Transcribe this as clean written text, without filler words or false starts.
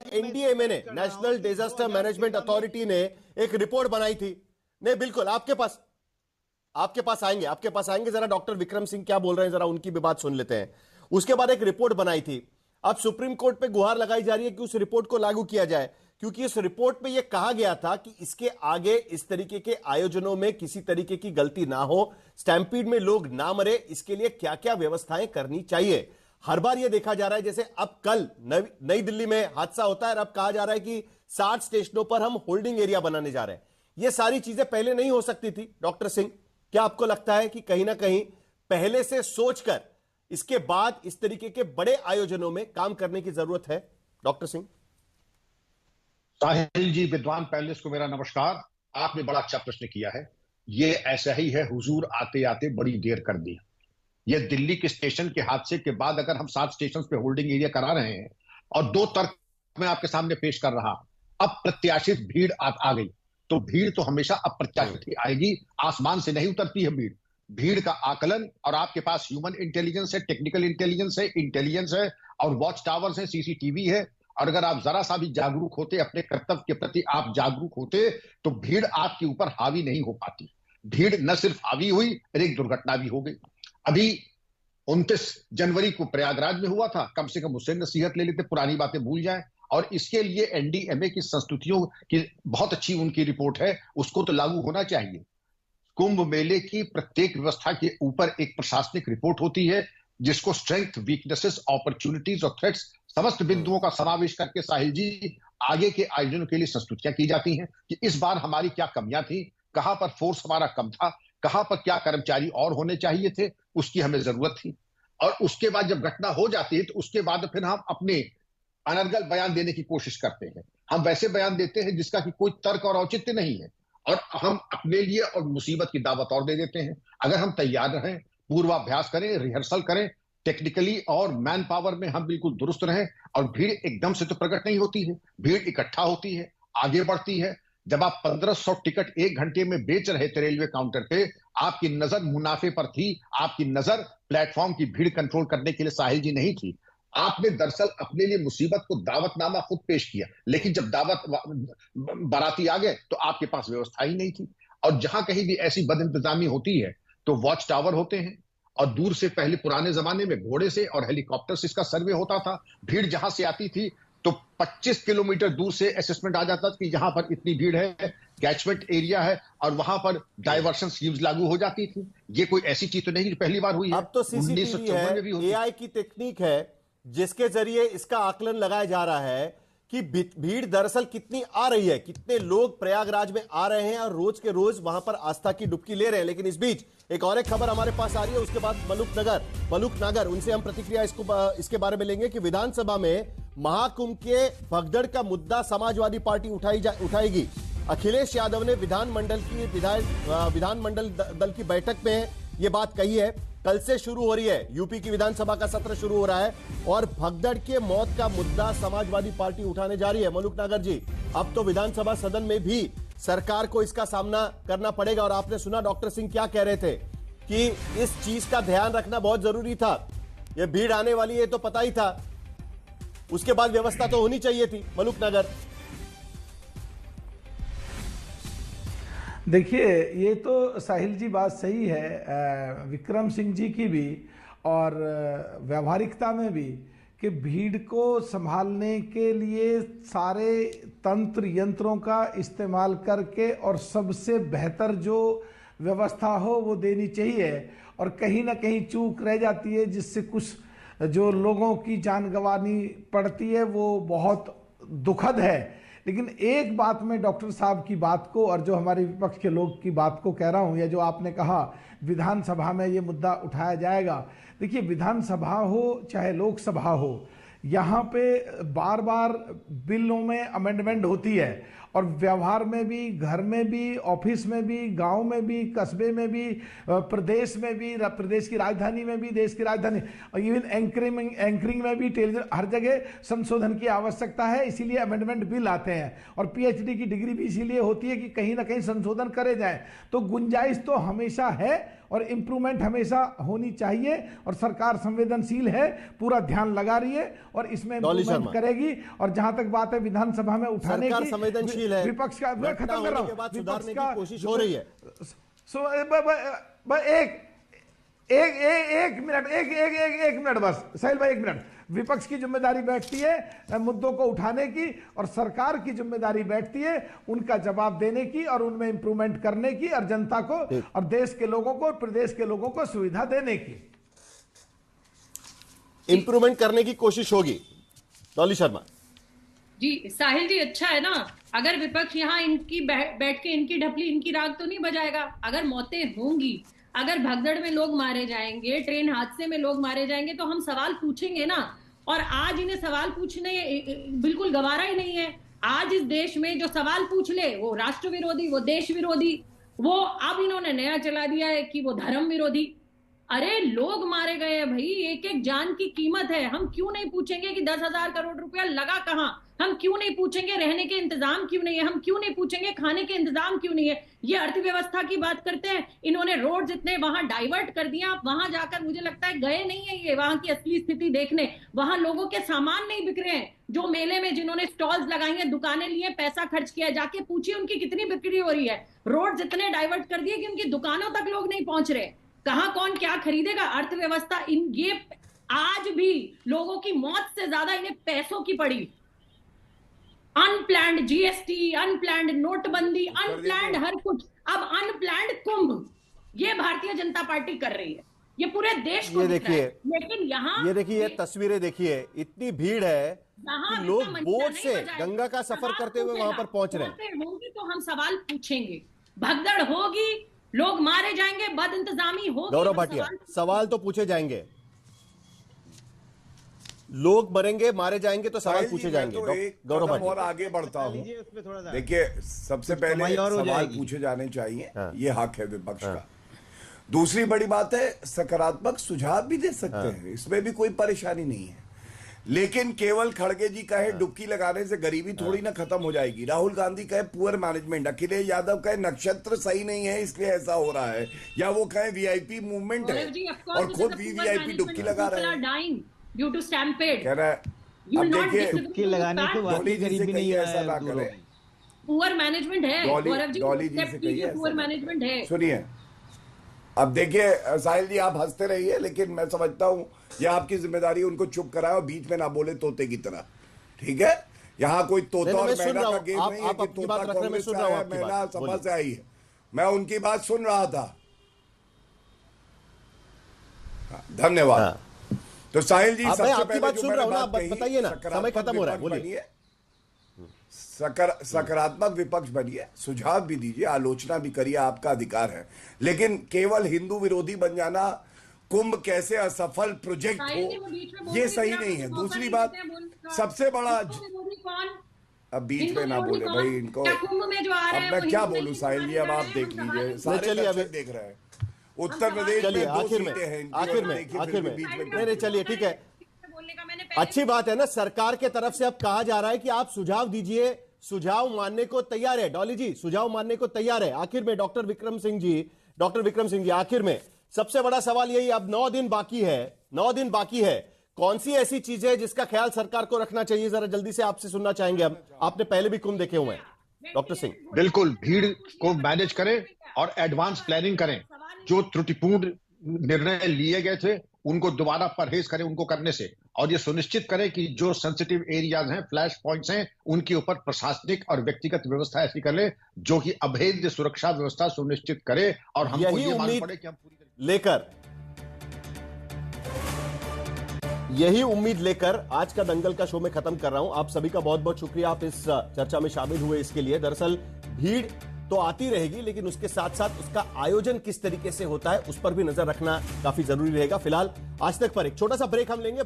NDMA ने, national disaster management authority ने एक रिपोर्ट बनाई थी। नहीं बिल्कुल आपके पास आएंगे जरा डॉक्टर विक्रम सिंह क्या बोल रहे हैं, जरा उनकी भी बात सुन लेते हैं। उसके बाद एक रिपोर्ट बनाई थी, अब सुप्रीम कोर्ट पे गुहार लगाई जा रही है कि उस रिपोर्ट को लागू किया जाए, क्योंकि इस रिपोर्ट में यह कहा गया था कि इसके आगे इस तरीके के आयोजनों में किसी तरीके की गलती ना हो, स्टैंपीड में लोग ना मरे, इसके लिए क्या क्या व्यवस्थाएं करनी चाहिए। हर बार यह देखा जा रहा है, जैसे अब कल नई दिल्ली में हादसा होता है और अब कहा जा रहा है कि 60 स्टेशनों पर हम होल्डिंग एरिया बनाने जा रहे हैं। यह सारी चीजें पहले नहीं हो सकती थी। डॉक्टर सिंह, क्या आपको लगता है कि कहीं ना कहीं पहले से सोचकर इसके बाद इस तरीके के बड़े आयोजनों में काम करने की जरूरत है? डॉक्टर सिंह। साहिल जी, विद्वान पैनलिस्ट को मेरा नमस्कार। आपने बड़ा अच्छा प्रश्न किया है। ये ऐसा ही है, हुजूर आते आते बड़ी देर कर दी। ये दिल्ली के स्टेशन के हादसे के बाद अगर हम 7 स्टेशन पे होल्डिंग एरिया करा रहे हैं और 2 तर्क मैं आपके सामने पेश कर रहा, अप्रत्याशित भीड़ आ गई, तो भीड़ तो हमेशा अप्रत्याशित ही आएगी, आसमान से नहीं उतरती है भीड़। भीड़ का आकलन, और आपके पास ह्यूमन इंटेलिजेंस है, टेक्निकल इंटेलिजेंस है और वॉच टावर्स है, सीसीटीवी है, और अगर आप जरा सा भी जागरूक होते, अपने कर्तव्य के प्रति आप जागरूक होते, तो भीड़ आपके ऊपर हावी नहीं हो पाती। भीड़ न सिर्फ हावी हुई, एक दुर्घटना भी हो गई। अभी 29 जनवरी को प्रयागराज में हुआ था, कम से कम उससे नसीहत ले लेते, पुरानी बातें भूल जाएं। और इसके लिए एनडीएमए की संस्तुतियों की बहुत अच्छी उनकी रिपोर्ट है, उसको तो लागू होना चाहिए। कुंभ मेले की प्रत्येक व्यवस्था के ऊपर एक प्रशासनिक रिपोर्ट होती है, जिसको स्ट्रेंथ, वीकनेसेस, अपॉर्चुनिटीज और थ्रेट्स समस्त बिंदुओं का समावेश करके साहिल जी आगे के आयोजनों के लिए संस्तुतियां की जाती हैं कि इस बार हमारी क्या कमियां थी, कहां पर फोर्स हमारा कम था, कहां पर क्या कर्मचारी और होने चाहिए थे, उसकी हमें जरूरत थी। और उसके बाद जब घटना हो जाती है तो उसके बाद फिर हम अपने अनर्गल बयान देने की कोशिश करते हैं। हम वैसे बयान देते हैं जिसका कि कोई तर्क और औचित्य नहीं है, और हम अपने लिए और मुसीबत की दावत और दे देते हैं। अगर हम तैयार रहें, पूर्वाभ्यास करें, रिहर्सल करें, टेक्निकली और मैन पावर में हम बिल्कुल दुरुस्त रहें, और भीड़ एकदम से तो प्रकट नहीं होती है, भीड़ इकट्ठा होती है, आगे बढ़ती है। जब आप 1500 टिकट 1 घंटे में बेच रहे थे रेलवे काउंटर पे, आपकी नजर मुनाफे पर थी, आपकी नजर प्लेटफॉर्म की भीड़ कंट्रोल करने के लिए साहिल जी नहीं थी। आपने दरअसल अपने लिए मुसीबत को दावतनामा खुद पेश किया, लेकिन जब दावत बाराती आ गए तो आपके पास व्यवस्था ही नहीं थी। और जहां कहीं भी ऐसी बदइंतजामी होती है तो वॉच टावर होते हैं, और दूर से पहले पुराने जमाने में घोड़े से और हेलीकॉप्टर से इसका सर्वे होता था। भीड़ जहां से आती थी तो 25 किलोमीटर दूर से असेसमेंट आ जाता था कि यहां पर इतनी भीड़ है, कैचमेंट एरिया है, और वहां पर डाइवर्शन स्कीम्स लागू हो जाती थी। ये कोई ऐसी चीज तो नहीं पहली बार हुई है, अब तो सीसीटीवी है, एआई की टेक्निक है, जिसके जरिए इसका आकलन लगाया जा रहा है कि भीड़ दरअसल कितनी आ रही है, कितने लोग प्रयागराज में आ रहे हैं और रोज के रोज वहां पर आस्था की डुबकी ले रहे हैं। लेकिन इस बीच एक और एक खबर हमारे पास आ रही है, उसके बाद मलूक नागर उनसे हम प्रतिक्रिया इसके बारे में लेंगे कि विधानसभा में महाकुंभ के भगदड़ का मुद्दा समाजवादी पार्टी उठाएगी। अखिलेश यादव ने विधानमंडल दल की बैठक में यह बात कही है। कल से शुरू हो रही है, यूपी की विधानसभा का सत्र शुरू हो रहा है और भगदड़ के मौत का मुद्दा समाजवादी पार्टी उठाने जा रही है। मलूक नागर जी, अब तो विधानसभा सदन में भी सरकार को इसका सामना करना पड़ेगा, और आपने सुना डॉक्टर सिंह क्या कह रहे थे कि इस चीज का ध्यान रखना बहुत जरूरी था। यह भीड़ आने वाली है तो पता ही था, उसके बाद व्यवस्था तो होनी चाहिए थी। मलूक नागर, देखिए, ये तो साहिल जी बात सही है विक्रम सिंह जी की भी, और व्यवहारिकता में भी, कि भीड़ को संभालने के लिए सारे तंत्र यंत्रों का इस्तेमाल करके और सबसे बेहतर जो व्यवस्था हो वो देनी चाहिए, और कहीं ना कहीं चूक रह जाती है जिससे कुछ जो लोगों की जान गंवानी पड़ती है, वो बहुत दुखद है। लेकिन एक बात मैं डॉक्टर साहब की बात को और जो हमारे विपक्ष के लोग की बात को कह रहा हूं, या जो आपने कहा विधानसभा में ये मुद्दा उठाया जाएगा। देखिए, विधानसभा हो चाहे लोकसभा हो, यहाँ पे बार बार बिलों में अमेंडमेंट होती है, और व्यवहार में भी, घर में भी, ऑफिस में भी, गांव में भी, कस्बे में भी, प्रदेश में भी, प्रदेश की राजधानी में भी, देश की राजधानी, और इवन एंकरिंग में भी, टेलीविजन, हर जगह संशोधन की आवश्यकता है। इसीलिए अमेंडमेंट बिल आते हैं, और पीएचडी की डिग्री भी इसीलिए होती है कि कहीं ना कहीं संशोधन करे जाए। तो गुंजाइश तो हमेशा है और इम्प्रूवमेंट हमेशा होनी चाहिए, और सरकार संवेदनशील है, पूरा ध्यान लगा रही है, और इसमें डॉली इम्प्रूवमेंट शर्मा। करेगी। और जहां तक बात है विधानसभा में उठाने सरकार की, संवेदनशील है, विपक्ष का, मैं घटना खत्म कर रहा होने के हूं, बाद विपक्ष सुधारने का की कोशिश हो रही है। एक मिनट बस साहिल भाई, एक मिनट। विपक्ष की जिम्मेदारी बैठती है मुद्दों को उठाने की, और सरकार की जिम्मेदारी बैठती है उनका जवाब देने की और उनमें इंप्रूवमेंट करने की, और जनता को और देश के लोगों को, प्रदेश के लोगों को सुविधा देने की। इंप्रूवमेंट करने की कोशिश होगी। डॉली शर्मा जी, साहिल जी, अच्छा है ना, अगर विपक्ष यहाँ इनकी बैठ के इनकी ढपली, इनकी राग तो नहीं बजाएगा। अगर मौतें होंगी, अगर भगदड़ में लोग मारे जाएंगे, ट्रेन हादसे में लोग मारे जाएंगे, तो हम सवाल पूछेंगे ना। और आज इन्हें सवाल पूछने बिल्कुल गवारा ही नहीं है। आज इस देश में जो सवाल पूछ ले वो राष्ट्र विरोधी, वो देश विरोधी, वो अब इन्होंने नया चला दिया है कि वो धर्म विरोधी। अरे लोग मारे गए हैं भाई, एक एक जान की कीमत है। हम क्यों नहीं पूछेंगे कि 10,000 करोड़ रुपया लगा कहां? हम क्यों नहीं पूछेंगे रहने के इंतजाम क्यों नहीं है? हम क्यों नहीं पूछेंगे खाने के इंतजाम क्यों नहीं है? ये अर्थव्यवस्था की बात करते हैं, इन्होंने रोड जितने वहां डाइवर्ट कर दिया। आप वहां जाकर मुझे लगता है गए नहीं है ये वहां की असली स्थिति देखने। वहां लोगों के सामान नहीं बिक रहे हैं। जो मेले में जिन्होंने स्टॉल्स लगाई हैं, दुकानें ली हैं, पैसा खर्च किया, जाके पूछिए उनकी कितनी बिक्री हो रही है। रोड जितने डाइवर्ट कर दिए कि उनकी दुकानों तक लोग नहीं पहुंच रहे। कहां कौन क्या खरीदेगा? अर्थव्यवस्था ये आज भी लोगों की मौत से ज्यादा इन्हें पैसों की पड़ी। अनप्लैंड जीएसटी, अनप्लैंड नोटबंदी, अनप्लैंड हर कुछ, अब अनप्लैंड कुंभ, ये भारतीय जनता पार्टी कर रही है। ये पूरे देश को ये दिख रहा है। देखिए, लेकिन यहाँ ये देखिए, ये तस्वीरें देखिए, इतनी भीड़ है कि लोग बोट से गंगा का सफर करते हुए वहां पर पहुंच रहे हैं। होंगी तो हम सवाल पूछेंगे, भगदड़ होगी, लोग मारे जाएंगे, बद इंतजामी होगी। गौरव भाटिया, सवाल तो पूछे जाएंगे, लोग मरेंगे, मारे जाएंगे, तो सवाल पूछे जाएंगे। गौरव भाटिया, और आगे बढ़ता हूं। देखिए, सबसे पहले सवाल पूछे जाने चाहिए, ये हक है विपक्ष का। दूसरी बड़ी बात है, सकारात्मक सुझाव भी दे सकते हैं, इसमें भी कोई परेशानी नहीं है। लेकिन केवल खड़गे जी कहे डुबकी लगाने से गरीबी थोड़ी ना खत्म हो जाएगी। राहुल गांधी कहे पुअर मैनेजमेंट, अखिलेश यादव कहे नक्षत्र सही नहीं है इसलिए ऐसा हो रहा है, या वो कहे वीआईपी मूवमेंट है और खुद वीवीआईपी डुबकी लगा रहे हैं, ड्यू टू स्टैम्पेड। कह रहा है अब देखिए डुबकी लगाने के बाद भी गरीबी नहीं ऐसा ना करें। पुअर मैनेजमेंट है, डॉली जी से कहिए पुअर मैनेजमेंट है। सुनिए, अब देखिए साहिल जी, आप हंसते रहिए, लेकिन मैं समझता हूं यह आपकी जिम्मेदारी है उनको चुप कराए और बीच में ना बोले तोते की तरह, ठीक है? यहाँ कोई तोता और मैना का गेम नहीं है कि तोता कांग्रेस से आया है, मैना सपा से आई है। मैं उनकी बात सुन रहा था। धन्यवाद। तो साहिल जी, सबसे आपकी बात पहले सुन रहा हूं ना, आप बताइए ना, समय खत्म हो रहा है, बोलिए। सकारात्मक विपक्ष बनिए, सुझाव भी दीजिए, आलोचना भी करिए, आपका अधिकार है। लेकिन केवल हिंदू विरोधी बन जाना, कुंभ कैसे असफल प्रोजेक्ट हो, ये सही नहीं है। दूसरी बात, सबसे बड़ा, अब बीच में ना बोले भाई इनको। अब मैं क्या बोलूं साहिल जी, अब आप देख लीजिए, सारे दर्शक देख रहे हैं। उत्तर प्रदेश में 2 सीटें हैं, आखिर में नहीं, चलिए ठीक है, अच्छी बात है ना। सरकार के तरफ से अब कहा जा रहा है कि आप सुझाव दीजिए, सुझाव मानने को तैयार है। डॉली जी सुझाव मानने को तैयार है। आखिर में डॉक्टर विक्रम सिंह जी, आखिर में सबसे बड़ा सवाल यही, अब 9 दिन बाकी है, कौन सी ऐसी चीज है जिसका ख्याल सरकार को रखना चाहिए? जरा जल्दी से आपसे सुनना चाहेंगे। अब आपने पहले भी कुंभ देखे हुए हैं डॉक्टर सिंह। बिल्कुल, भीड़ को मैनेज करें और एडवांस प्लानिंग करें। जो त्रुटिपूर्ण निर्णय लिए गए थे उनको दोबारा परहेज करें उनको करने से, और ये सुनिश्चित करें कि जो सेंसिटिव एरियाज हैं, फ्लैश पॉइंट्स हैं, उनके ऊपर प्रशासनिक और व्यक्तिगत व्यवस्था ऐसी कर ले जो कि अभेद्य सुरक्षा व्यवस्था सुनिश्चित करे। और हमको ये मालूम पड़े कि हम यही उम्मीद लेकर आज का दंगल का शो में खत्म कर रहा हूं। आप सभी का बहुत बहुत शुक्रिया, आप इस चर्चा में शामिल हुए इसके लिए। दरअसल भीड़ तो आती रहेगी, लेकिन उसके साथ साथ उसका आयोजन किस तरीके से होता है उस पर भी नजर रखना काफी जरूरी रहेगा। फिलहाल आज तक पर एक छोटा सा ब्रेक हम लेंगे।